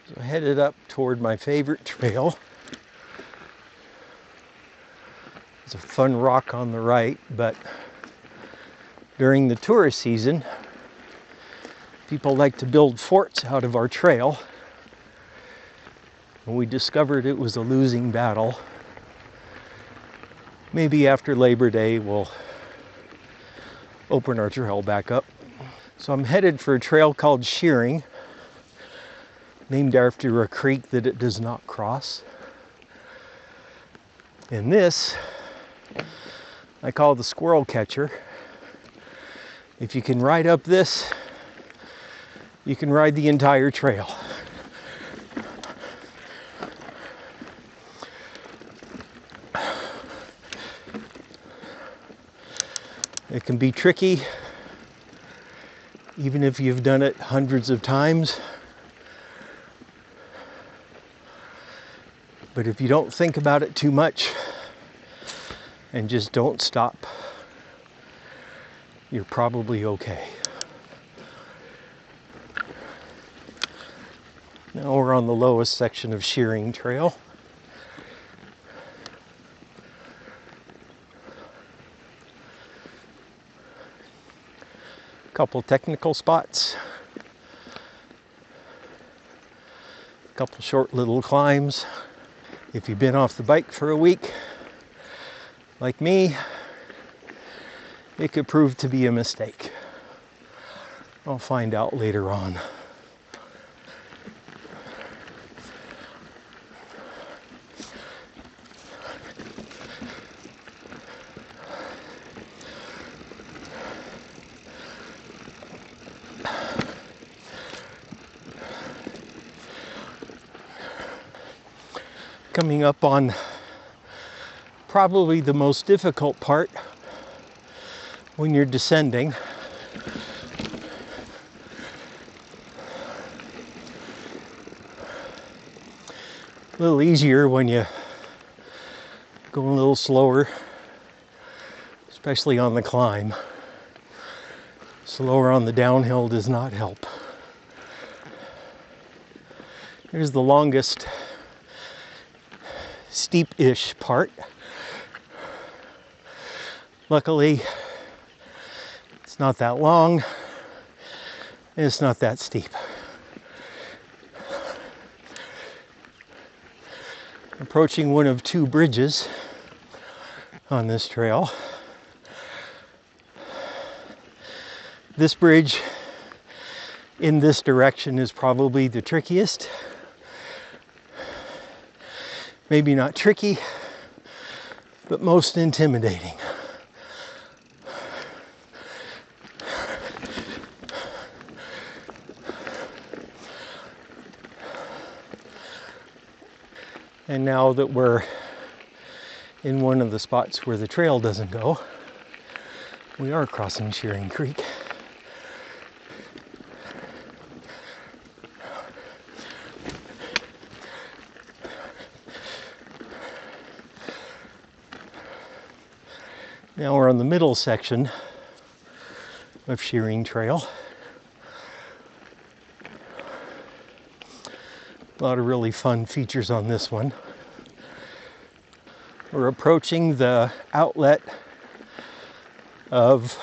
So I headed up toward my favorite trail. There's a fun rock on the right, but during the tourist season, people like to build forts out of our trail. And we discovered it was a losing battle. Maybe after Labor Day, we'll open our trail back up. So I'm headed for a trail called Shearing, named after a creek that it does not cross. And this, I call the squirrel catcher. If you can ride up this, you can ride the entire trail. It can be tricky, even if you've done it hundreds of times. But if you don't think about it too much and just don't stop, you're probably okay. Now we're on the lowest section of Shearing Trail. Couple technical spots, couple short little climbs. If you've been off the bike for a week, like me, it could prove to be a mistake. I'll find out later on. Coming up on probably the most difficult part when you're descending. A little easier when you go a little slower, especially on the climb. Slower on the downhill does not help. Here's the longest steep-ish part. Luckily, it's not that long and it's not that steep. Approaching one of two bridges on this trail. This bridge in this direction is probably the trickiest. Maybe not tricky, but most intimidating. And now that we're in one of the spots where the trail doesn't go, we are crossing Shearing Creek. Now we're on the middle section of Shearing Trail. A lot of really fun features on this one. We're approaching the outlet of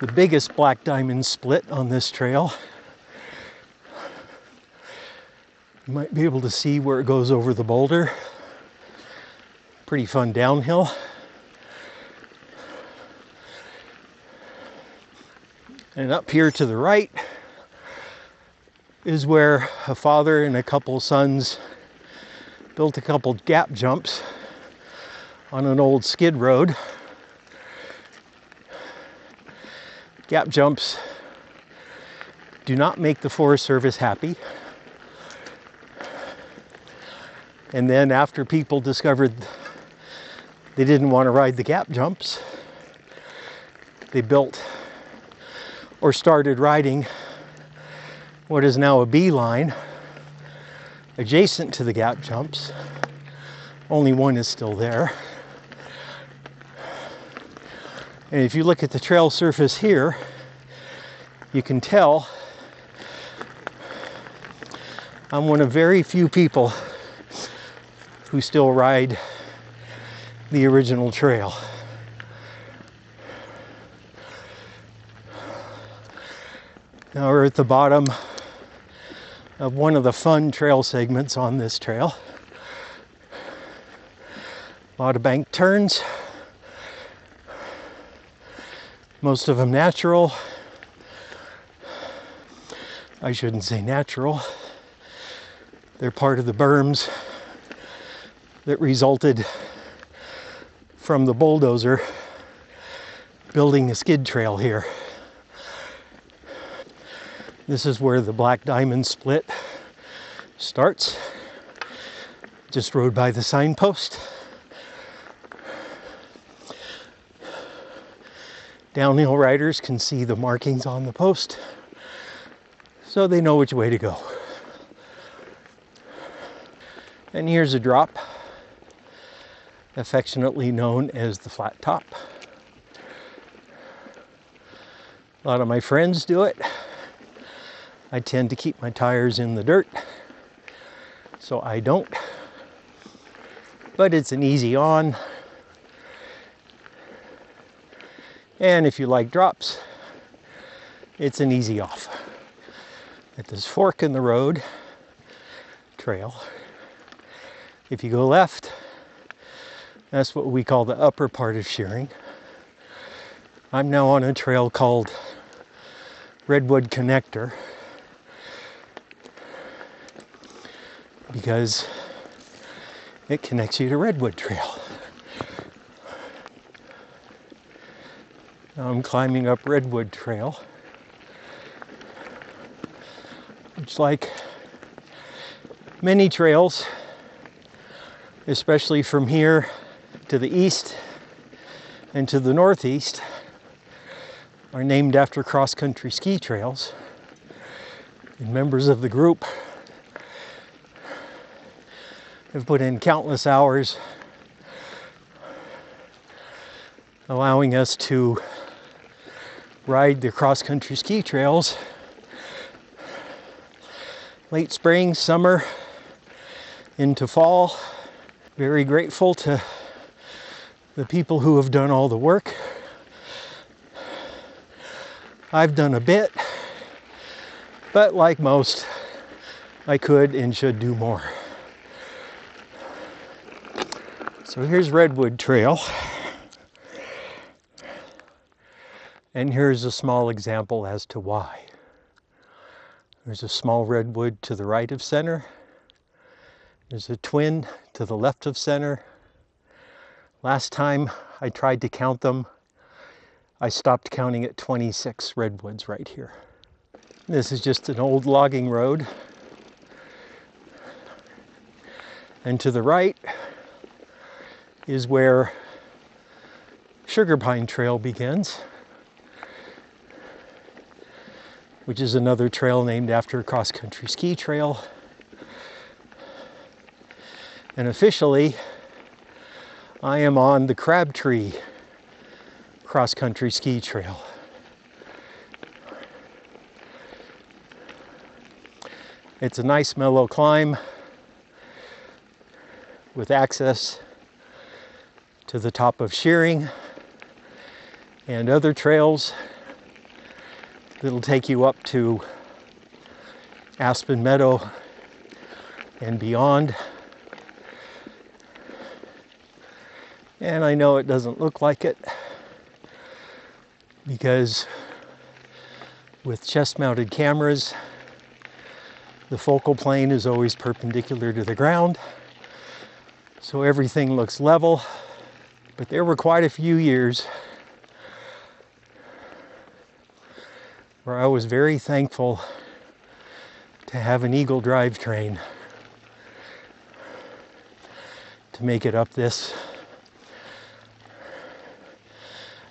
the biggest black diamond split on this trail. You might be able to see where it goes over the boulder. Pretty fun downhill. And up here to the right is where a father and a couple sons built a couple gap jumps on an old skid road. Gap jumps do not make the Forest Service happy. And then after people discovered they didn't want to ride the gap jumps, they built or started riding what is now a B line adjacent to the gap jumps. Only one is still there. And if you look at the trail surface here, you can tell I'm one of very few people who still ride the original trail. Now we're at the bottom of one of the fun trail segments on this trail. A lot of bank turns, most of them natural. I shouldn't say natural. They're part of the berms that resulted from the bulldozer building a skid trail here. This is where the Black Diamond Split starts. Just rode by the signpost. Downhill riders can see the markings on the post, so they know which way to go. And here's a drop, affectionately known as the flat top. A lot of my friends do it. I tend to keep my tires in the dirt, so I don't. But it's an easy on. And if you like drops, it's an easy off. At this fork in the road trail, if you go left, that's what we call the upper part of shearing. I'm now on a trail called Redwood Connector because it connects you to Redwood Trail. Now I'm climbing up Redwood Trail, which, like many trails, especially from here to the east and to the northeast, are named after cross-country ski trails. And members of the group have put in countless hours allowing us to ride the cross-country ski trails late spring, summer, into fall. Very grateful to the people who have done all the work. I've done a bit, but like most, I could and should do more. So here's Redwood Trail. And here's a small example as to why. There's a small redwood to the right of center. There's a twin to the left of center. Last time I tried to count them, I stopped counting at 26 redwoods right here. This is just an old logging road. And to the right is where Sugar Pine Trail begins, which is another trail named after a cross-country ski trail. And officially, I am on the Crabtree cross-country ski trail. It's a nice mellow climb with access to the top of Shearing and other trails that'll take you up to Aspen Meadow and beyond. And I know it doesn't look like it because with chest-mounted cameras, the focal plane is always perpendicular to the ground, so everything looks level. But there were quite a few years where I was very thankful to have an Eagle drivetrain to make it up this.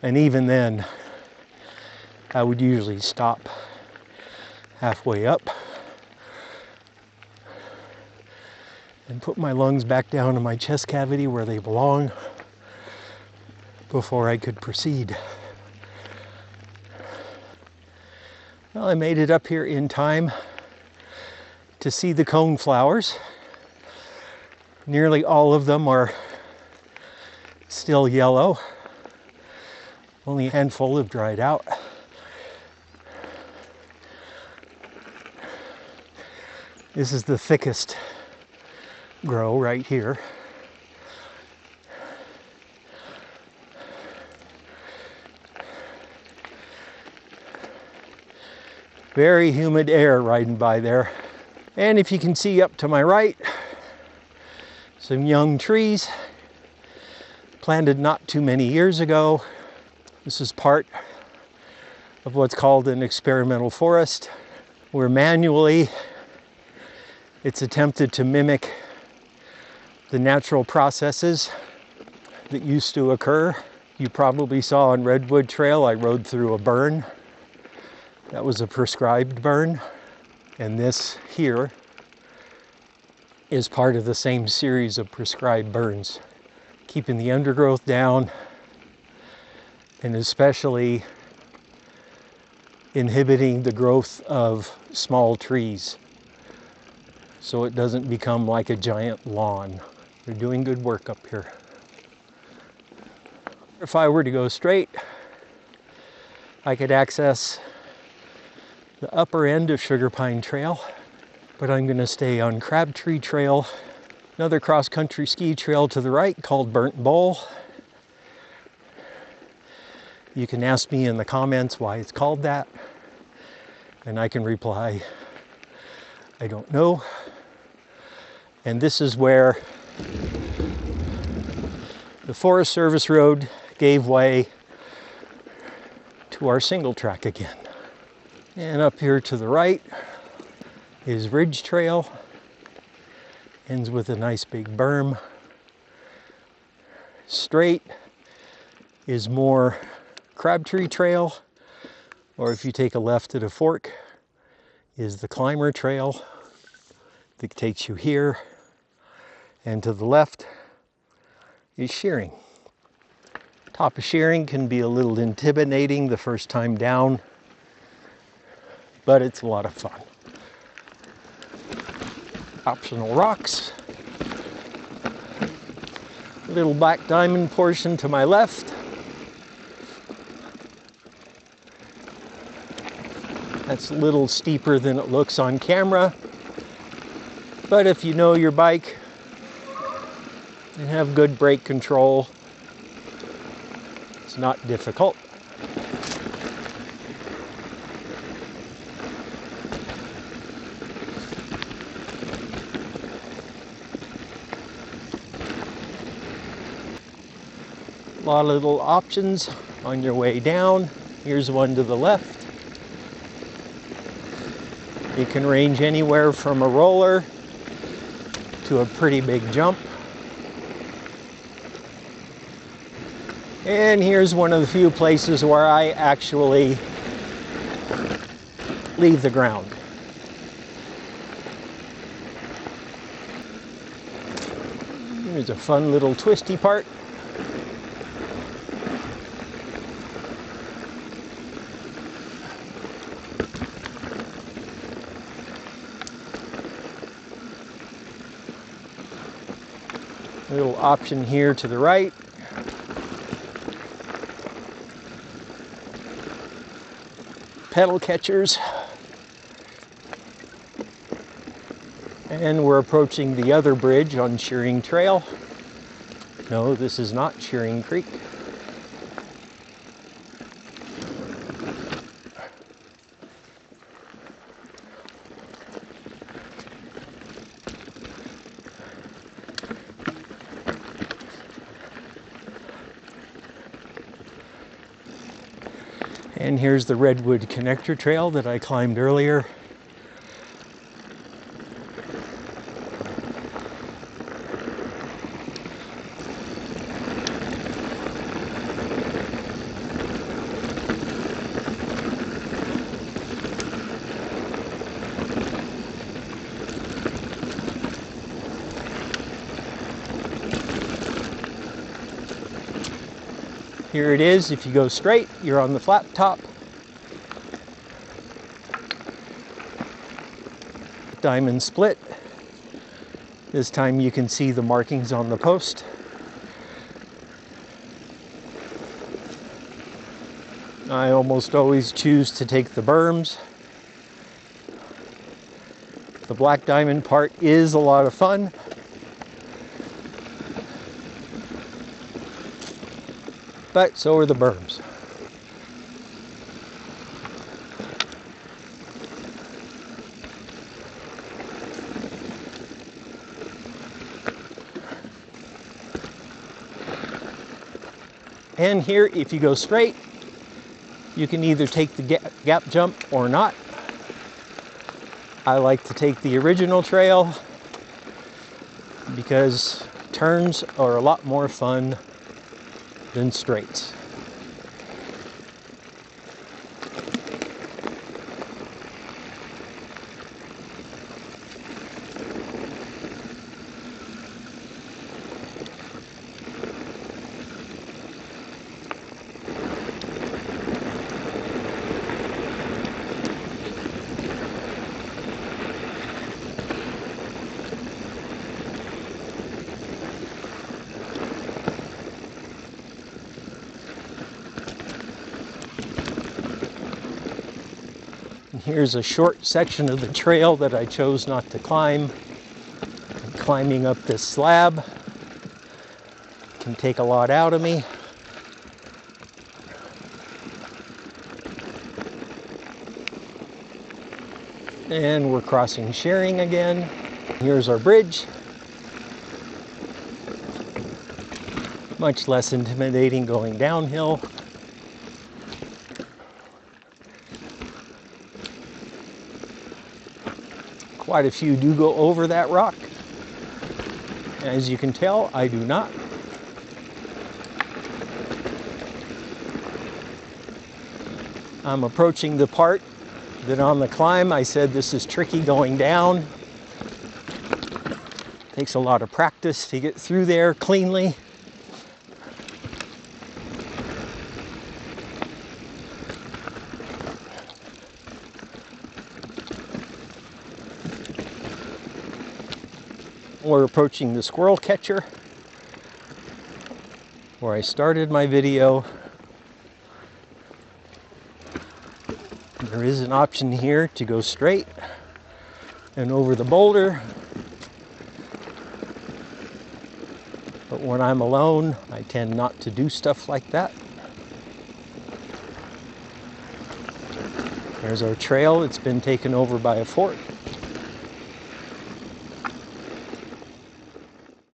And even then, I would usually stop halfway up and put my lungs back down in my chest cavity where they belong before I could proceed. Well, I made it up here in time to see the cone flowers. Nearly all of them are still yellow. Only a handful have dried out. This is the thickest grow right here. Very humid air riding by there. And if you can see up to my right, some young trees planted not too many years ago. This is part of what's called an experimental forest, where manually it's attempted to mimic the natural processes that used to occur. You probably saw on Redwood Trail, I rode through a burn. That was a prescribed burn. And this here is part of the same series of prescribed burns, keeping the undergrowth down and especially inhibiting the growth of small trees so it doesn't become like a giant lawn. They're doing good work up here. If I were to go straight, I could access the upper end of Sugar Pine Trail, but I'm going to stay on Crabtree Trail, another cross-country ski trail to the right called Burnt Bowl. You can ask me in the comments why it's called that, and I can reply, I don't know. And this is where the Forest Service Road gave way to our single track again. And up here to the right is Ridge Trail. Ends with a nice big berm. Straight is more Crabtree Trail, or if you take a left at a fork, is the Climber Trail that takes you here. And to the left is Shearing. Top of Shearing can be a little intimidating the first time down, but it's a lot of fun. Optional rocks. Little Black Diamond portion to my left. That's a little steeper than it looks on camera, but if you know your bike and have good brake control, it's not difficult. A lot of little options on your way down. Here's one to the left. You can range anywhere from a roller to a pretty big jump. And here's one of the few places where I actually leave the ground. Here's a fun little twisty part. Little option here to the right. Pedal catchers. And we're approaching the other bridge on Shearing Trail. No, this is not Shearing Creek. And here's the Redwood Connector Trail that I climbed earlier. Here it is. If you go straight, you're on the flat top. Diamond split. This time you can see the markings on the post. I almost always choose to take the berms. The Black Diamond part is a lot of fun. But so are the berms. And here, if you go straight, you can either take the gap jump or not. I like to take the original trail because turns are a lot more fun than straights. Here's a short section of the trail that I chose not to climb. Climbing up this slab can take a lot out of me. And we're crossing Shearing again. Here's our bridge. Much less intimidating going downhill. Quite a few do go over that rock. As you can tell, I do not. I'm approaching the part that on the climb I said this is tricky going down. Takes a lot of practice to get through there cleanly. We're approaching the squirrel catcher where I started my video. There is an option here to go straight and over the boulder, but when I'm alone I tend not to do stuff like that. There's our trail. It's been taken over by a fort.